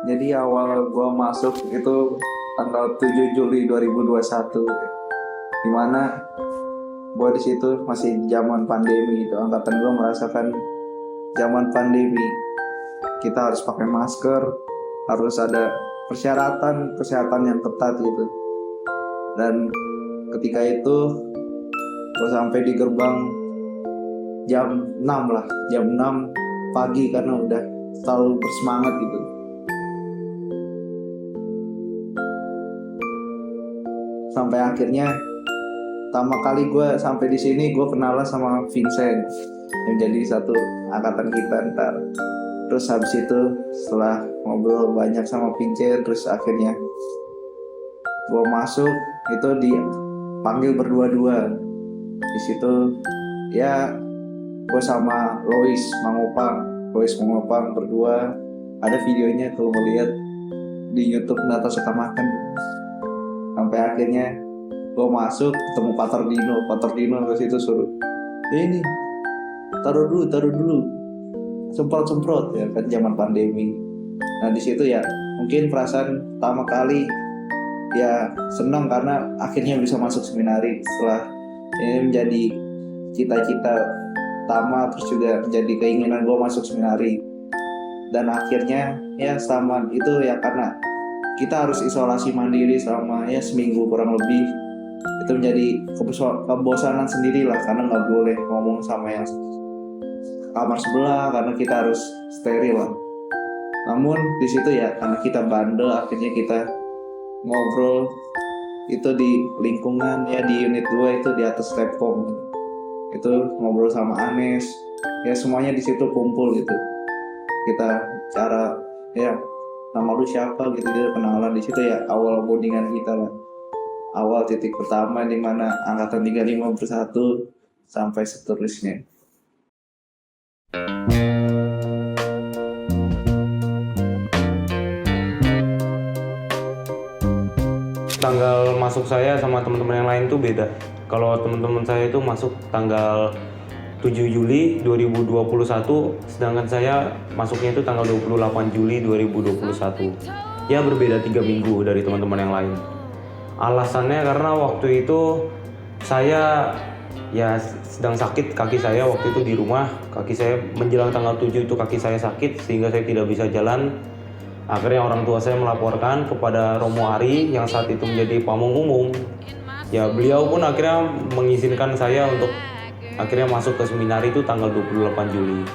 Jadi awal gue masuk itu tanggal 7 Juli 2021, dimana gue di situ masih zaman pandemi. Itu angkatan gue merasakan zaman pandemi. Kita harus pakai masker, harus ada persyaratan kesehatan yang ketat gitu. Dan ketika itu gue sampai di gerbang jam 6 lah, jam 6 pagi karena udah selalu bersemangat gitu. Sampai akhirnya pertama kali gue sampai di sini, gue kenalan sama Vincent yang jadi satu angkatan kita ntar. Terus habis itu setelah ngobrol banyak sama Vincent, terus akhirnya gue masuk itu dipanggil berdua-dua. Di situ ya gue sama Lois Mangopang berdua. Ada videonya kalau mau lihat di YouTube Nata Suka Makan. Sampai akhirnya gue masuk ketemu Pak Tordino ke situ suruh, ini taruh dulu, semprot ya kan zaman pandemi. Nah di situ ya mungkin perasaan pertama kali ya senang karena akhirnya bisa masuk seminari setelah ini menjadi cita-cita utama, terus juga menjadi keinginan gue masuk seminari. Dan akhirnya ya selama itu ya karena kita harus isolasi mandiri selama ya seminggu kurang lebih, itu menjadi kebosanan sendiri lah karena nggak boleh ngomong sama yang kamar sebelah karena kita harus steril lah. Namun di situ ya karena kita bandel, akhirnya kita ngobrol itu di lingkungan ya di unit 2 itu di atas Stepcom itu ngobrol sama Anes ya, semuanya di situ kumpul gitu. Kita cara ya nama lu siapa gitu, kenalan di situ ya awal bondingan kita lah, awal titik pertama di mana angkatan 35 bersatu sampai seterusnya. Tanggal masuk saya sama teman-teman yang lain tuh beda. Kalau teman-teman saya itu masuk tanggal 7 Juli 2021, sedangkan saya masuknya itu tanggal 28 Juli 2021. Ya berbeda 3 minggu dari teman-teman yang lain. Alasannya karena waktu itu saya ya sedang sakit, kaki saya waktu itu di rumah, kaki saya menjelang tanggal 7 itu kaki saya sakit sehingga saya tidak bisa jalan. Akhirnya orang tua saya melaporkan kepada Romo Ari yang saat itu menjadi pamong umum. Ya beliau pun akhirnya mengizinkan saya untuk akhirnya masuk ke seminari itu tanggal 28 Juli.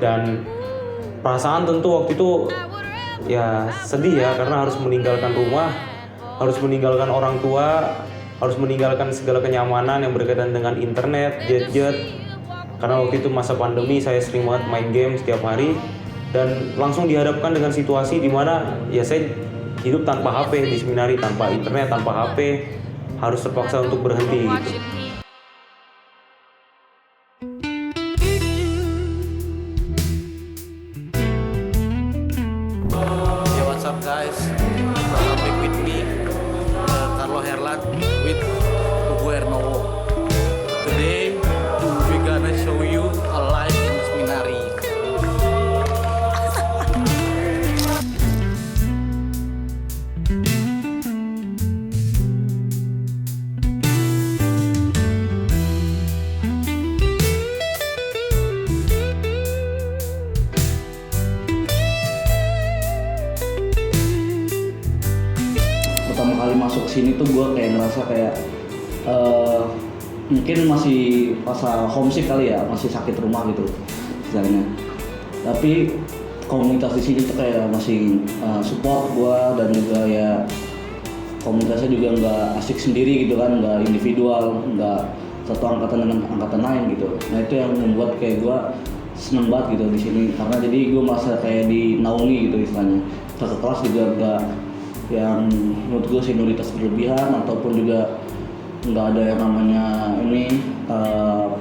Dan perasaan tentu waktu itu ya sedih ya, karena harus meninggalkan rumah, harus meninggalkan orang tua, harus meninggalkan segala kenyamanan yang berkaitan dengan internet, gadget. Karena waktu itu masa pandemi, saya sering banget main game setiap hari dan langsung dihadapkan dengan situasi di mana ya saya hidup tanpa HP di seminari, tanpa internet, tanpa HP, harus terpaksa untuk berhenti gitu. Yeah, what's up guys? Back with me, Carlo Herlan with Guernowo. Today we gonna show you a life in seminary. Pertama kali masuk sini tuh gue kayak ngerasa kayak mungkin masih masa homesick kali ya, masih sakit rumah gitu misalnya. Tapi komunitas di sini tuh kayak masih support gue dan juga ya komunitasnya juga nggak asik sendiri gitu kan, nggak individual, nggak satu angkatan dengan angkatan lain gitu. Nah itu yang membuat kayak gue seneng banget gitu di sini, karena jadi gue merasa kayak dinaungi gitu istilahnya. Kakak kelas juga nggak yang menurut gue senioritas berlebihan, ataupun juga nggak ada yang namanya ini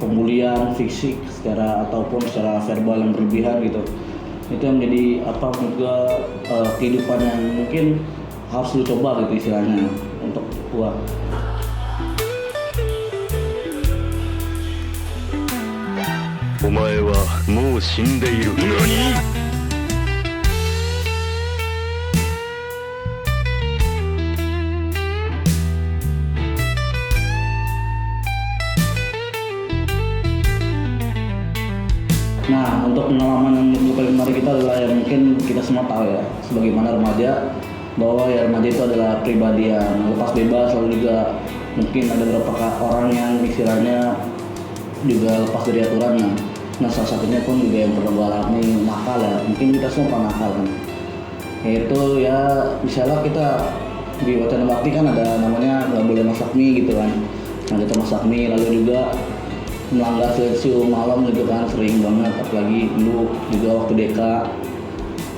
pembulian fisik secara ataupun secara verbal yang berlebihan gitu. Itu yang menjadi apa menurut gue kehidupan yang mungkin harus lu coba gitu istilahnya untuk gua. Omae wa mou shindeiru. Nani? Nah, untuk pengalaman yang menurut gue paling menarik kita adalah yang mungkin kita semua tahu ya, sebagaimana remaja, bahwa ya remaja itu adalah pribadi yang lepas bebas, lalu juga mungkin ada beberapa orang yang istilahnya juga lepas dari aturannya. Nah, salah satunya pun juga yang pernah gue alami nakal ya, mungkin kita semua pernah nakal kan. Yaitu ya, misalnya kita di Wacana Bakti kan ada namanya nggak boleh masak mie gitu kan. Nah, kita masak mie, lalu juga melanggar silensium malam gitu kan, sering banget, apalagi dulu juga waktu DK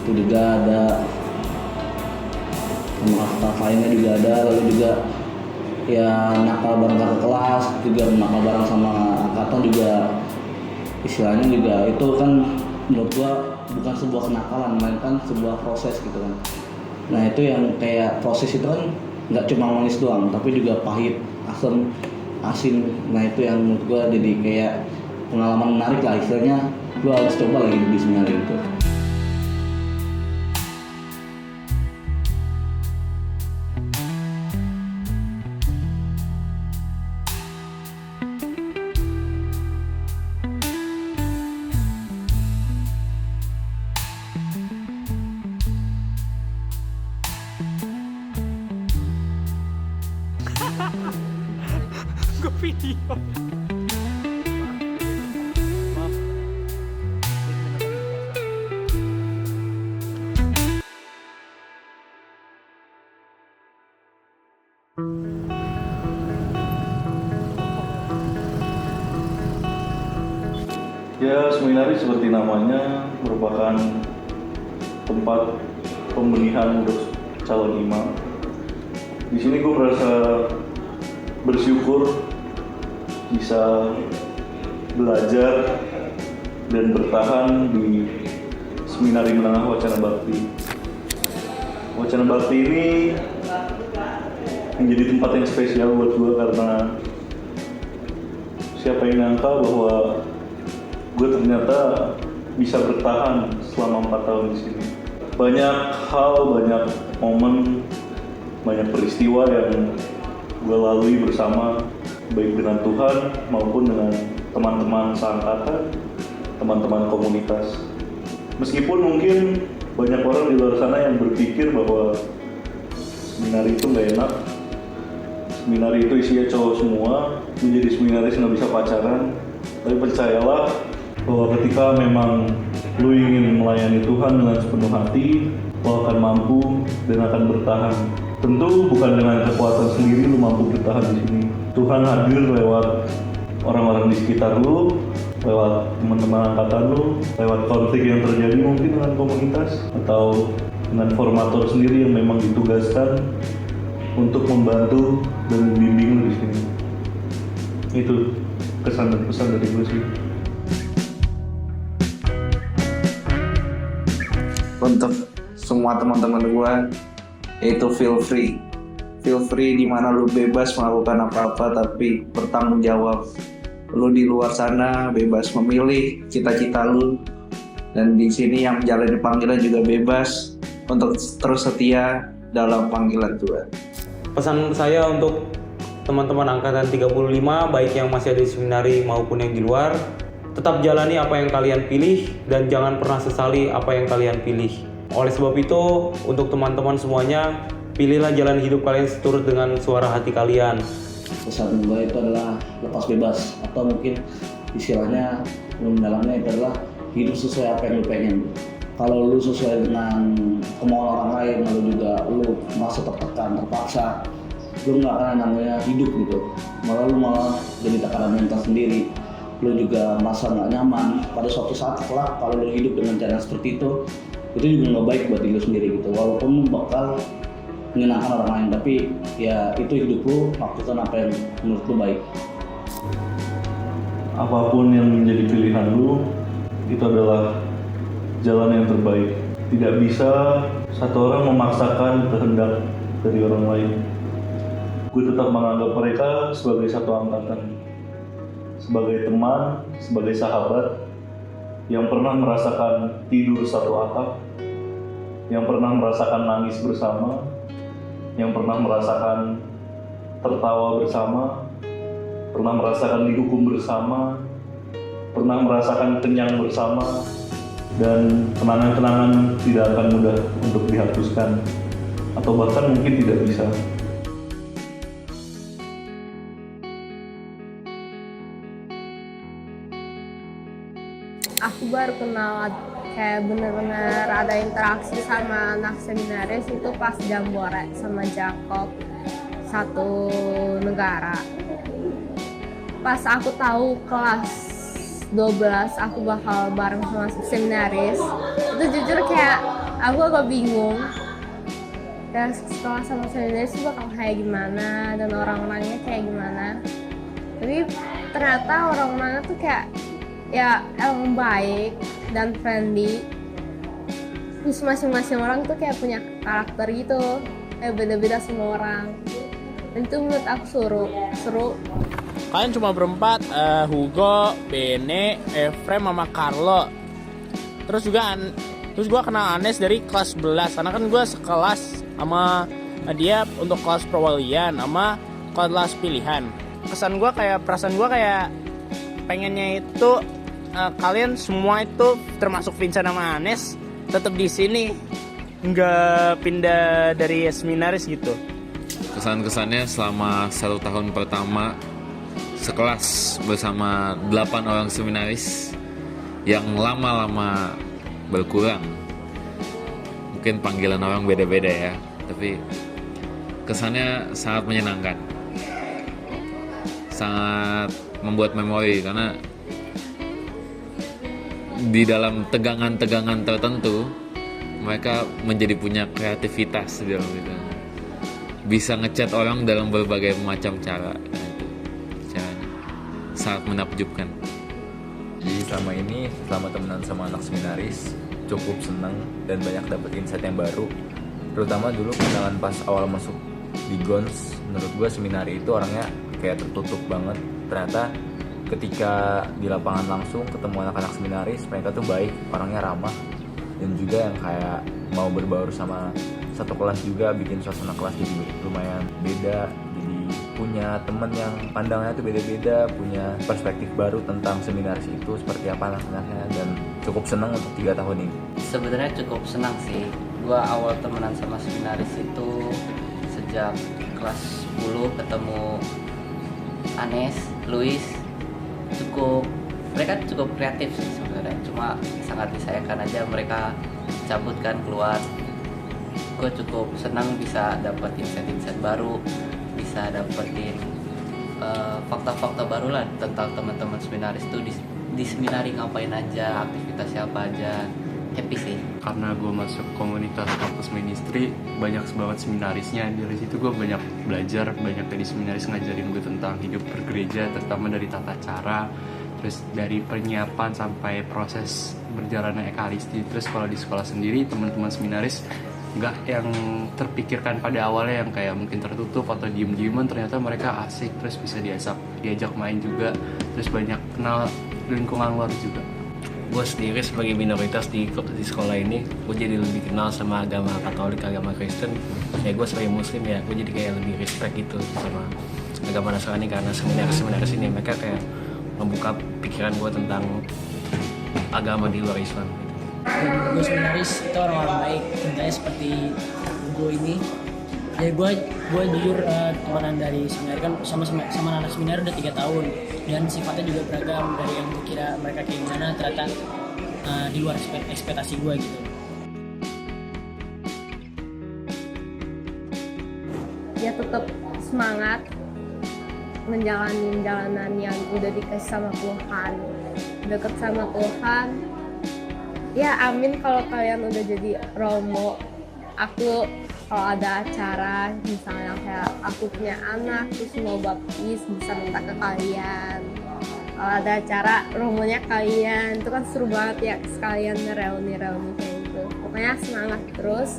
itu juga ada sama staff lainnya juga ada, lalu juga ya nakal bareng kakak kelas, juga nakal bareng sama angkatan juga, istilahnya juga itu kan menurut gua bukan sebuah kenakalan, melainkan sebuah proses gitu kan. Nah itu yang kayak proses itu kan nggak cuma manis doang, tapi juga pahit, asam, asin. Nah itu yang menurut gue jadi kayak pengalaman menarik lah, istilahnya gue harus coba lagi di seminar itu. Ya, seminari seperti namanya merupakan tempat pembenihan untuk calon imam. Di sini gue merasa bersyukur bisa belajar dan bertahan di Seminari Menengah Wacana Bakti. Wacana Bakti ini menjadi tempat yang spesial buat gue karena siapa yang nyangka bahwa gue ternyata bisa bertahan selama 4 tahun di sini. Banyak hal, banyak momen, banyak peristiwa yang gue lalui bersama, baik dengan Tuhan maupun dengan teman-teman seangkatan, teman-teman komunitas. Meskipun mungkin banyak orang di luar sana yang berpikir bahwa seminari itu nggak enak, seminari itu isinya cowok semua, menjadi seminaris nggak bisa pacaran. Tapi percayalah bahwa ketika memang lu ingin melayani Tuhan dengan sepenuh hati, lu akan mampu dan akan bertahan. Tentu bukan dengan kekuatan sendiri lu mampu bertahan di sini. Tuhan hadir lewat orang-orang di sekitar lu, lewat teman-teman angkatan lu, lewat konflik yang terjadi mungkin dengan komunitas, atau dengan formator sendiri yang memang ditugaskan untuk membantu dan membimbing lu di sini. Itu kesan dan pesan dari gue sih. Untuk semua teman-teman gue, itu feel free dimana lu bebas melakukan apa-apa tapi bertanggung jawab. Lu di luar sana bebas memilih cita-cita lu, dan di sini yang menjalani panggilan juga bebas untuk terus setia dalam panggilan Tuhan. Pesan saya untuk teman-teman angkatan 35, baik yang masih ada di seminari maupun yang di luar, tetap jalani apa yang kalian pilih dan jangan pernah sesali apa yang kalian pilih. Oleh sebab itu, untuk teman-teman semuanya, pilihlah jalan hidup kalian seturut dengan suara hati kalian. Pesan gue itu adalah lepas bebas, atau mungkin istilahnya dalamnya itu adalah hidup sesuai apa yang lu pengen. Kalau lu sesuai dengan kemauan orang lain, lalu juga lu merasa tertekan, terpaksa, lu nggak akan namanya hidup gitu, malah jadi tekanan mental sendiri, lu juga merasa nggak nyaman. Pada suatu saat kelak kalau lu hidup dengan cara seperti itu juga nggak baik buat diri lu sendiri gitu, walaupun lu bakal menyenangkan orang lain, tapi ya itu hidup lu, lakukan apa yang menurut lu baik. Apapun yang menjadi pilihan lu, itu adalah jalan yang terbaik. Tidak bisa satu orang memaksakan kehendak dari orang lain. Gue tetap menganggap mereka sebagai satu angkatan, sebagai teman, sebagai sahabat yang pernah merasakan tidur satu atap, yang pernah merasakan nangis bersama, yang pernah merasakan tertawa bersama, pernah merasakan dihukum bersama, pernah merasakan kenyang bersama, dan kenangan-kenangan tidak akan mudah untuk dihapuskan, atau bahkan mungkin tidak bisa. Aku baru kenal kayak bener-bener ada interaksi sama anak seminaris itu pas Jambore sama Jakob satu negara. Pas aku tahu kelas 12 aku bakal bareng sama seminaris, itu jujur kayak aku agak bingung. Dan setelah sama seminaris itu bakal kayak gimana dan orang-orangnya kayak gimana. Tapi ternyata orang-orangnya tuh kayak ya emang baik dan friendly. Terus masing-masing orang tuh kayak punya karakter gitu, kayak beda-beda semua orang. Dan itu menurut aku seru. Kalian cuma berempat, Hugo, Bene, Efrem, sama Carlo. Terus gue kenal Anes dari kelas 11, karena kan gue sekelas sama dia untuk kelas perwalian sama kelas pilihan. Perasaan gue kayak pengennya itu kalian semua itu termasuk Vincent sama Anes tetap di sini, nggak pindah dari seminaris gitu. Kesan-kesannya selama 1 tahun pertama sekelas bersama 8 orang seminaris yang lama-lama berkurang. Mungkin panggilan orang beda-beda ya, tapi kesannya sangat menyenangkan, sangat membuat memori, karena di dalam tegangan-tegangan tertentu mereka menjadi punya kreativitas di dalam itu, bisa ngechat orang dalam berbagai macam cara. Sangat menakjubkan. Jadi selama temenan sama anak seminaris cukup senang dan banyak dapet insight yang baru. Terutama dulu kenalan pas awal masuk di Gons, menurut gue seminari itu orangnya kayak tertutup banget. Ternyata ketika di lapangan langsung ketemu anak-anak seminaris, mereka tuh baik, orangnya ramah, dan juga yang kayak mau berbaur sama satu kelas juga, bikin suasana kelas jadi lumayan beda. Jadi punya temen yang pandangannya tuh beda-beda, punya perspektif baru tentang seminaris itu seperti apa anak-anaknya, dan cukup senang untuk 3 tahun ini. Sebenarnya cukup senang sih. Gua awal temenan sama seminaris itu sejak kelas 10 ketemu Anes, Luis. Mereka cukup kreatif sih sebenarnya, cuma sangat disayangkan aja mereka cabutkan keluar. Gue cukup senang bisa dapat insight-insight baru, bisa dapetin fakta-fakta baru lah tentang teman-teman seminaris tuh di seminari ngapain aja, aktivitasnya apa aja. Happy sih. Karena gue masuk komunitas kampus ministry, banyak banget seminarisnya. Dari situ gue banyak belajar, banyak dari seminaris ngajarin gue tentang hidup bergereja, terutama dari tata cara, terus dari penyiapan sampai proses berjalannya ekaristi. Terus kalau di sekolah sendiri, teman-teman seminaris nggak yang terpikirkan pada awalnya yang kayak mungkin tertutup atau diem-dieman, ternyata mereka asik, terus bisa diajak main juga, terus banyak kenal lingkungan luar juga. Gue sendiri sebagai minoritas di sekolah ini, gue jadi lebih kenal sama agama Katolik, agama Kristen. Ya gue sebagai Muslim ya, gue jadi kayak lebih respect gitu sama agama Nasrani, karena seminar-seminar ini mereka kayak membuka pikiran gue tentang agama di luar Islam. Gue seminaris itu orang-orang baik, contohnya seperti gue ini. Ya gue jujur temenan dari seminar kan sama anak seminar udah 3 tahun, dan sifatnya juga beragam dari yang gue kira mereka kayak gimana, ternyata di luar ekspektasi gue gitu. ya tetap semangat menjalani jalanan yang udah dikasih sama Tuhan, deket sama Tuhan. Ya amin kalau kalian udah jadi romo. Aku kalau ada acara misalnya kayak aku punya anak terus mau baptis bisa minta ke kalian. Kalau ada acara romonya kalian itu kan seru banget ya, sekalian reuni kayak gitu. Pokoknya semangat terus,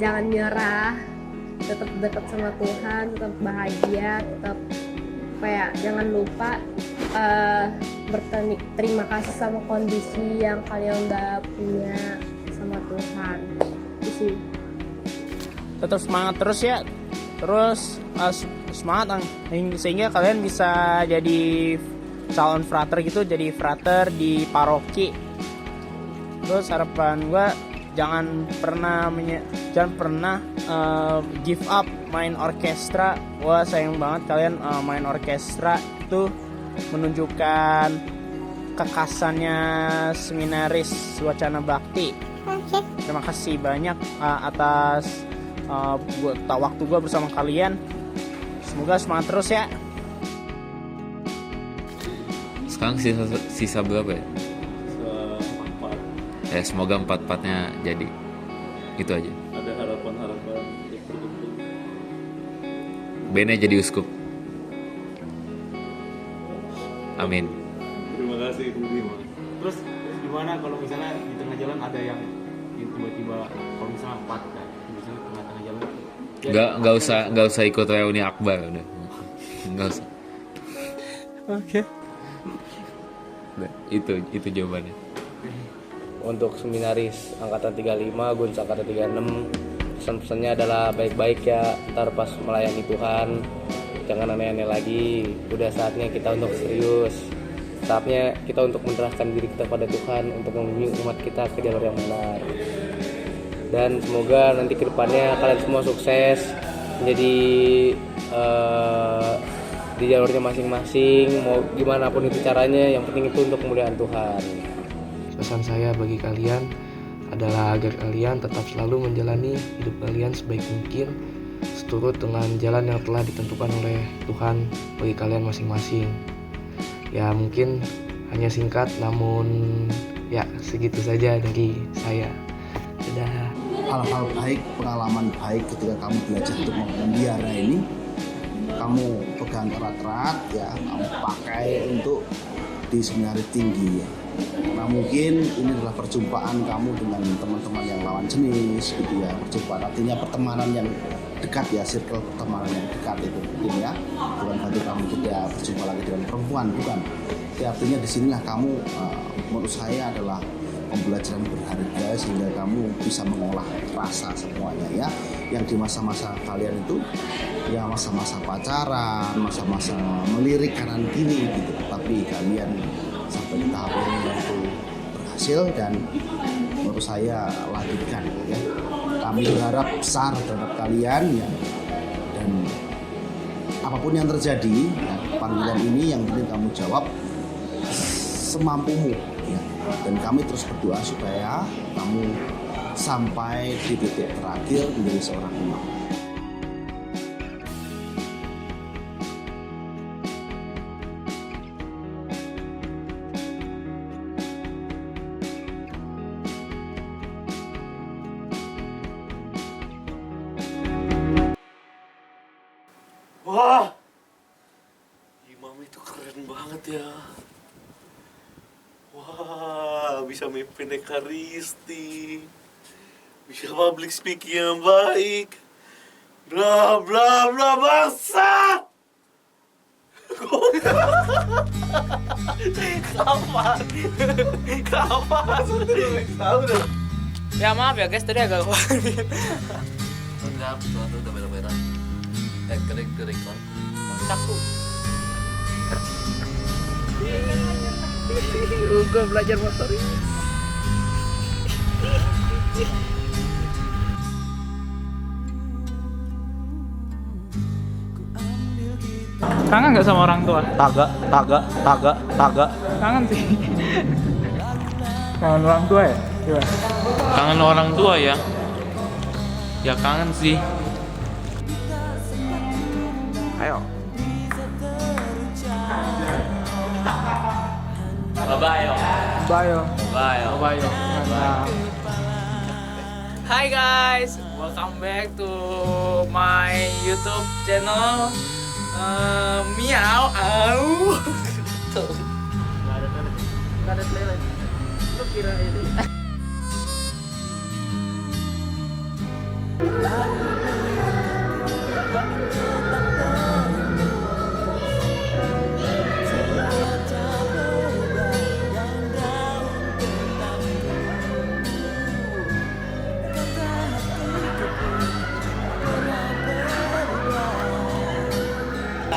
jangan nyerah, tetap dekat sama Tuhan, tetap bahagia, tetap kayak jangan lupa berterima kasih sama kondisi yang kalian udah punya sama Tuhan. Itu sih. Tetap semangat terus ya, terus semangat sehingga kalian bisa jadi calon frater gitu, jadi frater di paroki. Terus harapan gue jangan pernah give up main orkestra. Wah sayang banget kalian main orkestra itu menunjukkan kekasannya seminaris Wacana Bakti. Terima kasih banyak atas waktu gue bersama kalian. Semoga semangat terus ya. Sekarang sisa berapa ya? Ya semoga 4-4-nya jadi. Itu aja. Ada harapan-harapan untuk berkumpul. Bene jadi uskup. Amin. Terima kasih Budi. Terus gimana kalau misalnya di tengah jalan ada yang tiba-tiba kalau misalnya 4 kan, misalnya tengah jalan Nggak usah ikut reuni akbar udah. Nggak usah. Oke. Nah, itu jawabannya. Untuk seminaris angkatan 35, Guns angkatan 36, pesan-pesannya adalah baik-baik ya, ntar pas melayani Tuhan jangan aneh-aneh lagi. Udah saatnya kita untuk serius, saatnya kita untuk menyerahkan diri kita pada Tuhan untuk membimbing umat kita ke jalur yang benar. Dan semoga nanti kedepannya kalian semua sukses menjadi di jalurnya masing-masing, mau gimana pun itu caranya, yang penting itu untuk kemuliaan Tuhan. Pesan saya bagi kalian adalah agar kalian tetap selalu menjalani hidup kalian sebaik mungkin seturut dengan jalan yang telah ditentukan oleh Tuhan bagi kalian masing-masing. Ya mungkin hanya singkat, namun ya segitu saja dari saya. Dadah. Hal-hal baik, pengalaman baik ketika kamu belajar untuk memelihara ini, kamu pegang erat-erat ya, kamu pakai untuk di seminari tinggi ya. Nah mungkin ini adalah perjumpaan kamu dengan teman-teman yang lawan jenis gitu ya, perjumpaan artinya pertemanan yang dekat ya, circle pertemanan yang dekat itu mungkin ya, bukan berarti kamu tidak berjumpa lagi dengan perempuan, bukan. Tapi artinya disinilah kamu menurut saya adalah pembelajaran berharga sehingga kamu bisa mengolah rasa semuanya ya, yang di masa-masa kalian itu ya masa-masa pacaran, masa-masa melirik kanan kiri gitu, tapi kalian sampai di tahap ini itu berhasil dan menurut saya lanjutkan ya. Kami berharap besar terhadap kalian ya, dan apapun yang terjadi ya, panggilan ini yang penting kamu jawab semampumu ya. Dan kami terus berdoa supaya kamu sampai di titik terakhir menjadi seorang imam. Wah, imam itu keren banget ya. Wah, bisa mimpin ekaristi, bisa public speaking yang baik, bla bla bla bangsa. Kapan? Tahu dong. Ya maaf ya guys, tadi agak kuat. Enggak, tuh udah merah-merah. Kering kan. Takut. Gue belajar motor ini. Kangen nggak sama orang tua? Kagak. Kangen sih. Kangen orang tua ya? Gimana? Kangen orang tua ya? Ya kangen sih. Ayo. Babayo. Bayo. Bayo. Bayo. Nah. Hi guys, welcome back to my YouTube channel. Miau, au. Tuh. Nggak ada toilet. Lu kira ini?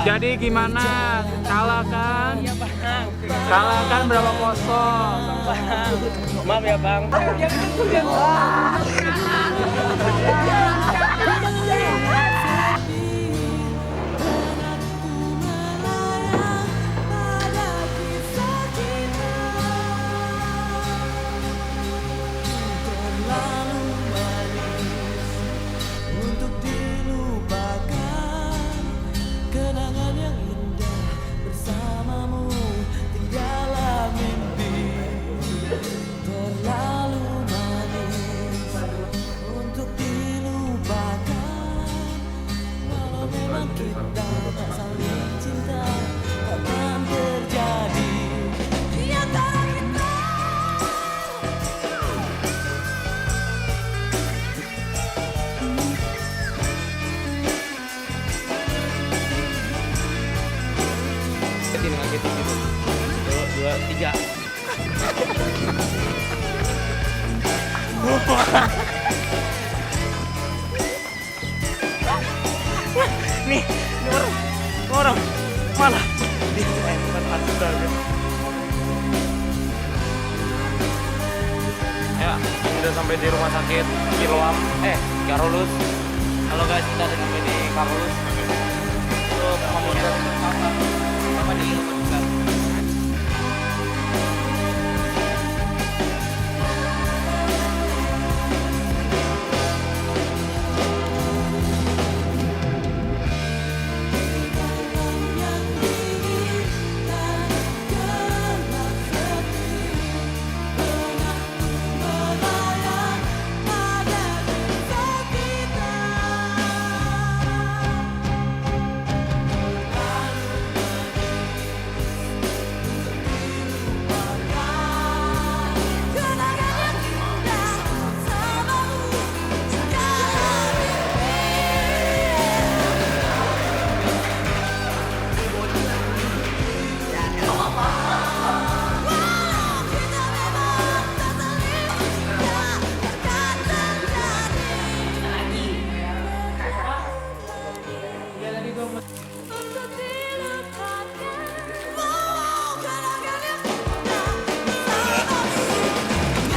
Jadi gimana? Kalah kan? Iya bang. Kalah kan berapa kosong? Maaf ya bang. Gitu. 1, 2, 3. Nih, ini orang malah di bukan astaga. Ya, sudah sampai di rumah sakit Siloam, Karolus. Halo guys, kita sudah sampai di Karolus. Untuk maminya sama di Ilmu.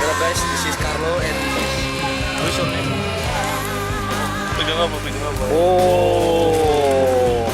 Hello guys, this is Carlo and what's your name? Pegang apa? Oh.